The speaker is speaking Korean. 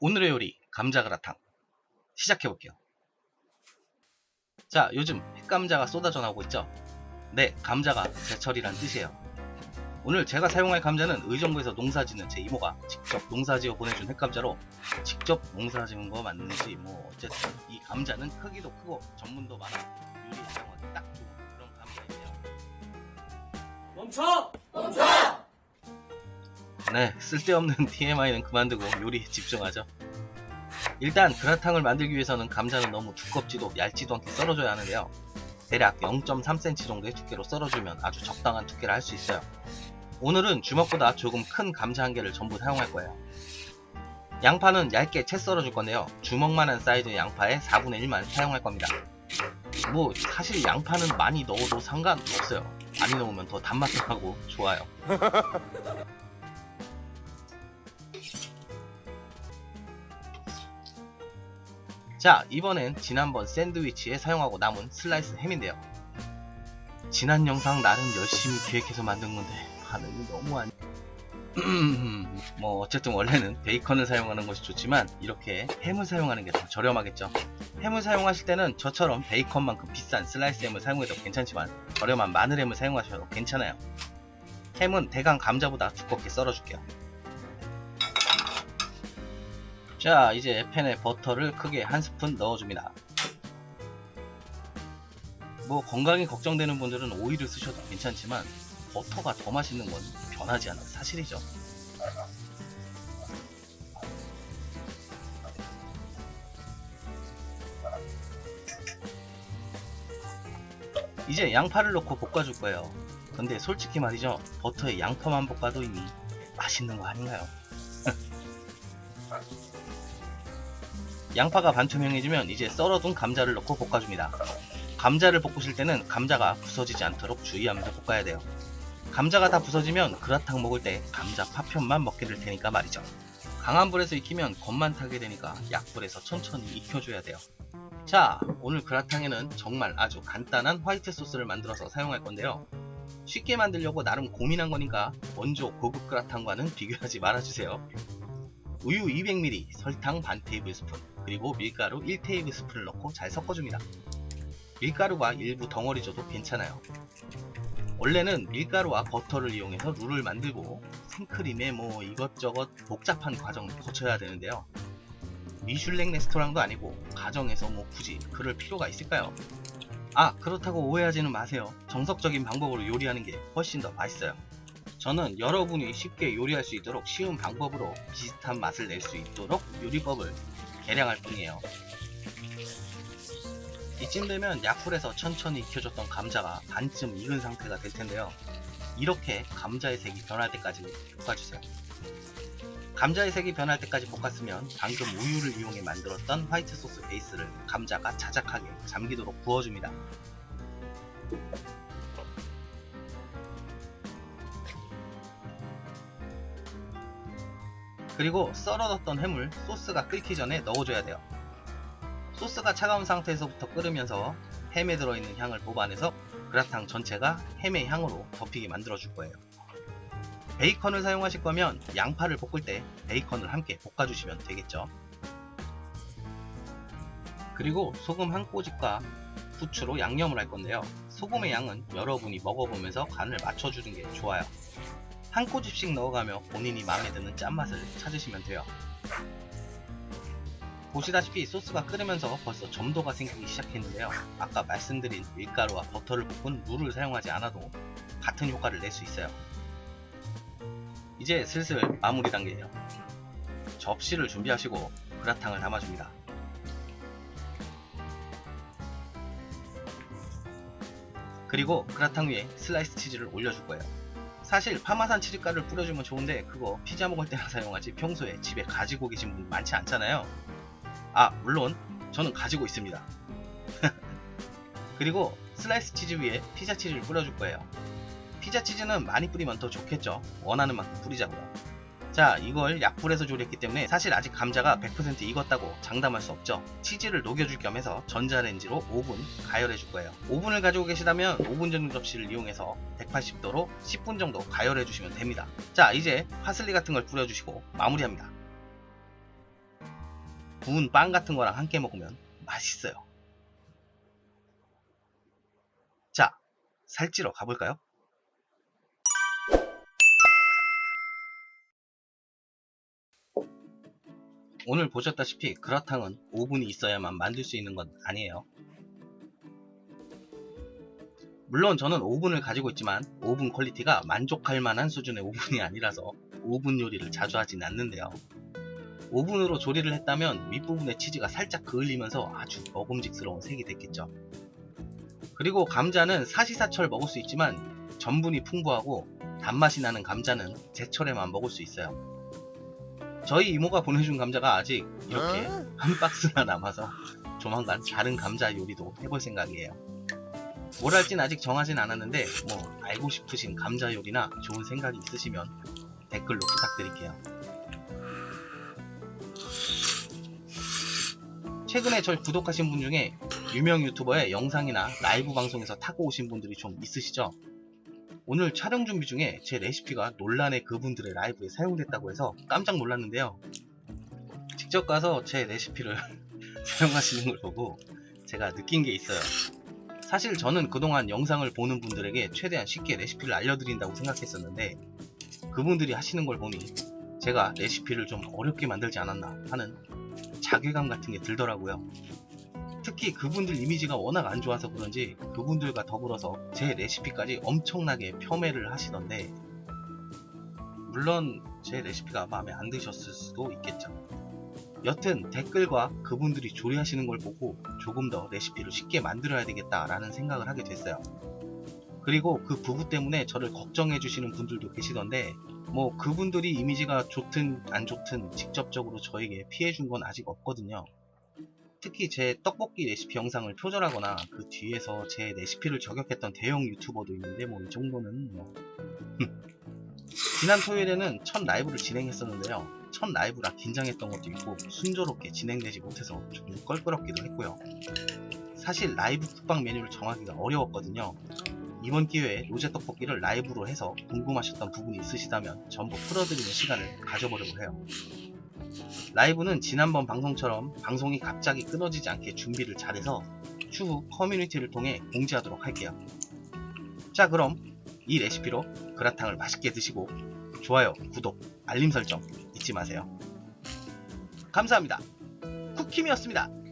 오늘의 요리 감자그라탕 시작해볼게요. 자, 요즘 햇감자가 쏟아져 나오고 있죠? 네, 감자가 제철이란 뜻이에요. 오늘 제가 사용할 감자는 의정부에서 농사짓는 제 이모가 직접 농사지어 보내준 햇감자로, 직접 농사지은 거 맞는지 뭐 어쨌든 이 감자는 크기도 크고 전문도 많아 요리에 사용하기 딱 좋은 그런 감자인데요. 멈춰! 멈춰! 네, 쓸데없는 TMI는 그만두고 요리에 집중하죠. 일단 그라탕을 만들기 위해서는 감자는 너무 두껍지도 얇지도 않게 썰어줘야 하는데요. 대략 0.3cm 정도의 두께로 썰어주면 아주 적당한 두께를 할 수 있어요. 오늘은 주먹보다 조금 큰 감자 한 개를 전부 사용할 거예요. 양파는 얇게 채 썰어줄 건데요. 주먹만한 사이즈의 양파의 4분의 1만 사용할 겁니다. 뭐 사실 양파는 많이 넣어도 상관없어요. 많이 넣으면 더 단맛도 나고 좋아요. 자, 이번엔 지난번 샌드위치에 사용하고 남은 슬라이스 햄인데요. 지난 영상 나름 열심히 기획해서 만든 건데 반응이 너무 안... 뭐 어쨌든 원래는 베이컨을 사용하는 것이 좋지만 이렇게 햄을 사용하는 게 더 저렴하겠죠. 햄을 사용하실 때는 저처럼 베이컨만큼 비싼 슬라이스 햄을 사용해도 괜찮지만 저렴한 마늘햄을 사용하셔도 괜찮아요. 햄은 대강 감자보다 두껍게 썰어줄게요. 자, 이제 팬에 버터를 크게 한 스푼 넣어줍니다. 뭐 건강이 걱정되는 분들은 오일을 쓰셔도 괜찮지만 버터가 더 맛있는 건 변하지 않는 사실이죠. 이제 양파를 넣고 볶아줄 거예요. 근데 솔직히 말이죠, 버터에 양파만 볶아도 이미 맛있는 거 아닌가요? 양파가 반투명해지면 이제 썰어둔 감자를 넣고 볶아줍니다. 감자를 볶으실 때는 감자가 부서지지 않도록 주의하면서 볶아야 돼요. 감자가 다 부서지면 그라탕 먹을 때 감자 파편만 먹게 될 테니까 말이죠. 강한 불에서 익히면 겉만 타게 되니까 약불에서 천천히 익혀줘야 돼요. 자, 오늘 그라탕에는 정말 아주 간단한 화이트 소스를 만들어서 사용할 건데요. 쉽게 만들려고 나름 고민한 거니까 원조 고급 그라탕과는 비교하지 말아주세요. 우유 200ml, 설탕 반 테이블스푼, 그리고 밀가루 1테이블스푼을 넣고 잘 섞어줍니다. 밀가루가 일부 덩어리 져도 괜찮아요. 원래는 밀가루와 버터를 이용해서 룰을 만들고 생크림에 뭐 이것저것 복잡한 과정을 거쳐야 되는데요. 미슐랭 레스토랑도 아니고 가정에서 뭐 굳이 그럴 필요가 있을까요? 아, 그렇다고 오해하지는 마세요. 정석적인 방법으로 요리하는 게 훨씬 더 맛있어요. 저는 여러분이 쉽게 요리할 수 있도록 쉬운 방법으로 비슷한 맛을 낼 수 있도록 요리법을 개량할 뿐이에요. 이쯤 되면 약불에서 천천히 익혀줬던 감자가 반쯤 익은 상태가 될 텐데요. 이렇게 감자의 색이 변할 때까지 볶아주세요. 감자의 색이 변할 때까지 볶았으면 방금 우유를 이용해 만들었던 화이트 소스 베이스를 감자가 자작하게 잠기도록 부어줍니다. 그리고 썰어뒀던 햄을 소스가 끓기 전에 넣어줘야 돼요. 소스가 차가운 상태에서부터 끓으면서 햄에 들어있는 향을 뽑아내서 그라탕 전체가 햄의 향으로 덮이게 만들어줄 거예요. 베이컨을 사용하실 거면 양파를 볶을 때 베이컨을 함께 볶아주시면 되겠죠. 그리고 소금 한 꼬집과 후추로 양념을 할 건데요. 소금의 양은 여러분이 먹어보면서 간을 맞춰주는 게 좋아요. 한 꼬집씩 넣어가며 본인이 마음에 드는 짠맛을 찾으시면 돼요. 보시다시피 소스가 끓으면서 벌써 점도가 생기기 시작했는데요. 아까 말씀드린 밀가루와 버터를 볶은 물을 사용하지 않아도 같은 효과를 낼 수 있어요. 이제 슬슬 마무리 단계예요. 접시를 준비하시고 그라탕을 담아줍니다. 그리고 그라탕 위에 슬라이스 치즈를 올려줄 거예요. 사실 파마산 치즈가루를 뿌려주면 좋은데 그거 피자 먹을 때나 사용하지 평소에 집에 가지고 계신 분 많지 않잖아요. 아, 물론 저는 가지고 있습니다. 그리고 슬라이스 치즈 위에 피자 치즈를 뿌려줄 거예요. 피자 치즈는 많이 뿌리면 더 좋겠죠. 원하는 만큼 뿌리자고요. 자, 이걸 약불에서 조리했기 때문에 사실 아직 감자가 100% 익었다고 장담할 수 없죠. 치즈를 녹여줄 겸 해서 전자레인지로 5분 가열해 줄 거예요. 오븐을 가지고 계시다면 오븐 전용 접시를 이용해서 180도로 10분 정도 가열해 주시면 됩니다. 자, 이제 파슬리 같은 걸 뿌려주시고 마무리합니다. 구운 빵 같은 거랑 함께 먹으면 맛있어요. 자, 살찌러 가볼까요? 오늘 보셨다시피 그라탕은 오븐이 있어야만 만들 수 있는 건 아니에요. 물론 저는 오븐을 가지고 있지만 오븐 퀄리티가 만족할 만한 수준의 오븐이 아니라서 오븐 요리를 자주 하진 않는데요. 오븐으로 조리를 했다면 윗부분의 치즈가 살짝 그을리면서 아주 먹음직스러운 색이 됐겠죠. 그리고 감자는 사시사철 먹을 수 있지만 전분이 풍부하고 단맛이 나는 감자는 제철에만 먹을 수 있어요. 저희 이모가 보내준 감자가 아직 이렇게 한 박스나 남아서 조만간 다른 감자 요리도 해볼 생각이에요. 뭘 할진 아직 정하진 않았는데 뭐 알고 싶으신 감자 요리나 좋은 생각이 있으시면 댓글로 부탁드릴게요. 최근에 절 구독하신 분 중에 유명 유튜버의 영상이나 라이브 방송에서 타고 오신 분들이 좀 있으시죠? 오늘 촬영 준비 중에 제 레시피가 논란의 그분들의 라이브에 사용됐다고 해서 깜짝 놀랐는데요. 직접 가서 제 레시피를 사용하시는 걸 보고 제가 느낀 게 있어요. 사실 저는 그동안 영상을 보는 분들에게 최대한 쉽게 레시피를 알려드린다고 생각했었는데 그분들이 하시는 걸 보니 제가 레시피를 좀 어렵게 만들지 않았나 하는 자괴감 같은 게 들더라고요. 특히 그분들 이미지가 워낙 안 좋아서 그런지 그분들과 더불어서 제 레시피까지 엄청나게 폄훼를 하시던데, 물론 제 레시피가 마음에 안 드셨을 수도 있겠죠. 여튼 댓글과 그분들이 조리하시는 걸 보고 조금 더 레시피를 쉽게 만들어야 되겠다라는 생각을 하게 됐어요. 그리고 그 부부 때문에 저를 걱정해 주시는 분들도 계시던데 뭐 그분들이 이미지가 좋든 안 좋든 직접적으로 저에게 피해 준 건 아직 없거든요. 특히 제 떡볶이 레시피 영상을 표절하거나 그 뒤에서 제 레시피를 저격했던 대형 유튜버도 있는데 뭐 이 정도는 뭐 지난 토요일에는 첫 라이브를 진행했었는데요. 첫 라이브라 긴장했던 것도 있고 순조롭게 진행되지 못해서 좀 껄끄럽기도 했고요. 사실 라이브 쿡방 메뉴를 정하기가 어려웠거든요. 이번 기회에 로제 떡볶이를 라이브로 해서 궁금하셨던 부분이 있으시다면 전부 풀어드리는 시간을 가져보려고 해요. 라이브는 지난번 방송처럼 방송이 갑자기 끊어지지 않게 준비를 잘해서 추후 커뮤니티를 통해 공지하도록 할게요. 자, 그럼 이 레시피로 그라탕을 맛있게 드시고 좋아요, 구독, 알림 설정 잊지 마세요. 감사합니다. 쿠킴이었습니다.